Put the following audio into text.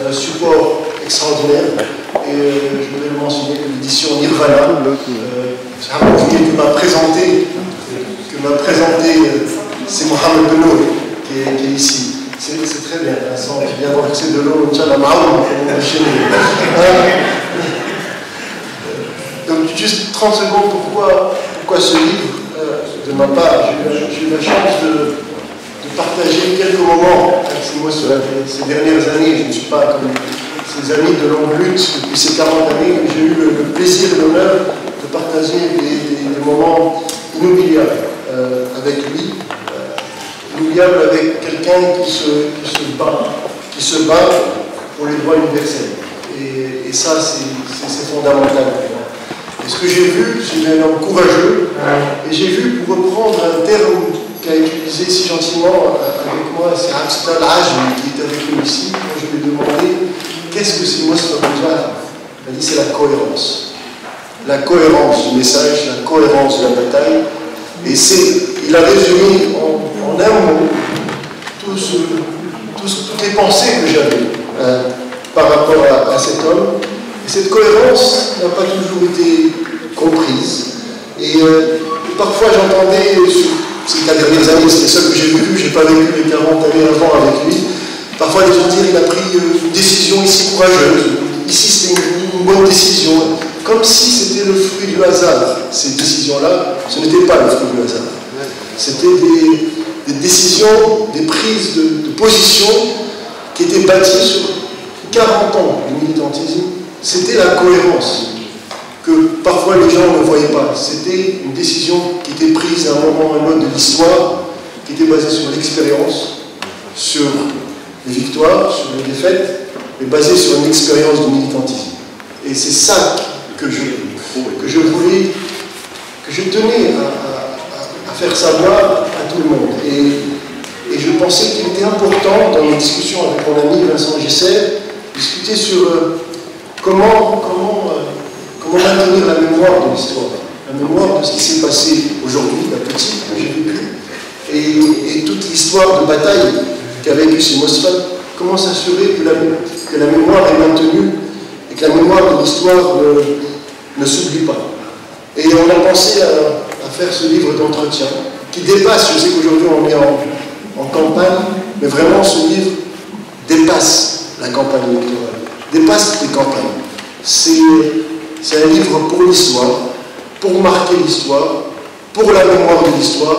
d'un support extraordinaire. Et je voudrais le mentionner, l'édition Nirvana, qui m'a présenté, c'est Mohamed Benour qui est ici. C'est très bien, Vincent, qui vient verser de l'eau, Inch'Allah, chez nous. Donc, juste 30 secondes, pourquoi ce livre de ma part? J'ai eu la chance de partager quelques moments avec moi ces dernières années. Je ne suis pas comme ces amis de longue lutte depuis ces 40 années. J'ai eu le plaisir et l'honneur de partager des moments inoubliables avec lui. Inoubliables avec quelqu'un qui se bat pour les droits universels. Et ça, c'est fondamental. Et ce que j'ai vu, c'est un homme courageux. Et j'ai vu, pour reprendre un terme qu'a utilisé si gentiment avec moi, c'est Abstal Ajmi, qui est avec nous ici. Quand je lui ai demandé qu'est-ce que c'est Mostafa Mujahid, il m'a dit c'est la cohérence. La cohérence du message, la cohérence de la bataille. Et il a résumé en un mot toutes les pensées que j'avais par rapport à cet homme. Et cette cohérence n'a pas toujours été comprise. Et parfois j'entendais, ces 4 dernières années, c'était ça que j'ai vu, je n'ai pas vécu les 40 années avant avec lui, parfois les gens disent qu'il a pris une décision ici courageuse, ici c'était une bonne décision, comme si c'était le fruit du hasard. Ces décisions-là, ce n'était pas le fruit du hasard. C'était des décisions, des prises de position qui étaient bâties sur 40 ans de militantisme. C'était la cohérence que parfois les gens ne voyaient pas. C'était une décision qui était prise à un moment ou à un autre de l'histoire, qui était basée sur l'expérience, sur les victoires, sur les défaites, mais basée sur une expérience de militantisme. Et c'est ça que je voulais, que je tenais à faire savoir à tout le monde. Et je pensais qu'il était important, dans nos discussions avec mon ami Vincent Gesser, discuter sur comment maintenir la mémoire de l'histoire, la mémoire de ce qui s'est passé aujourd'hui, la petite que j'ai vécue, et toute l'histoire de bataille qu'a vécu ces Mosfat. Comment s'assurer que la mémoire est maintenue et que la mémoire de l'histoire ne s'oublie pas. Et on a pensé à faire ce livre d'entretien qui dépasse, je sais qu'aujourd'hui on est en campagne, mais vraiment ce livre dépasse la campagne électorale, dépasse les campagnes. C'est un livre pour l'histoire, pour marquer l'histoire, pour la mémoire de l'histoire.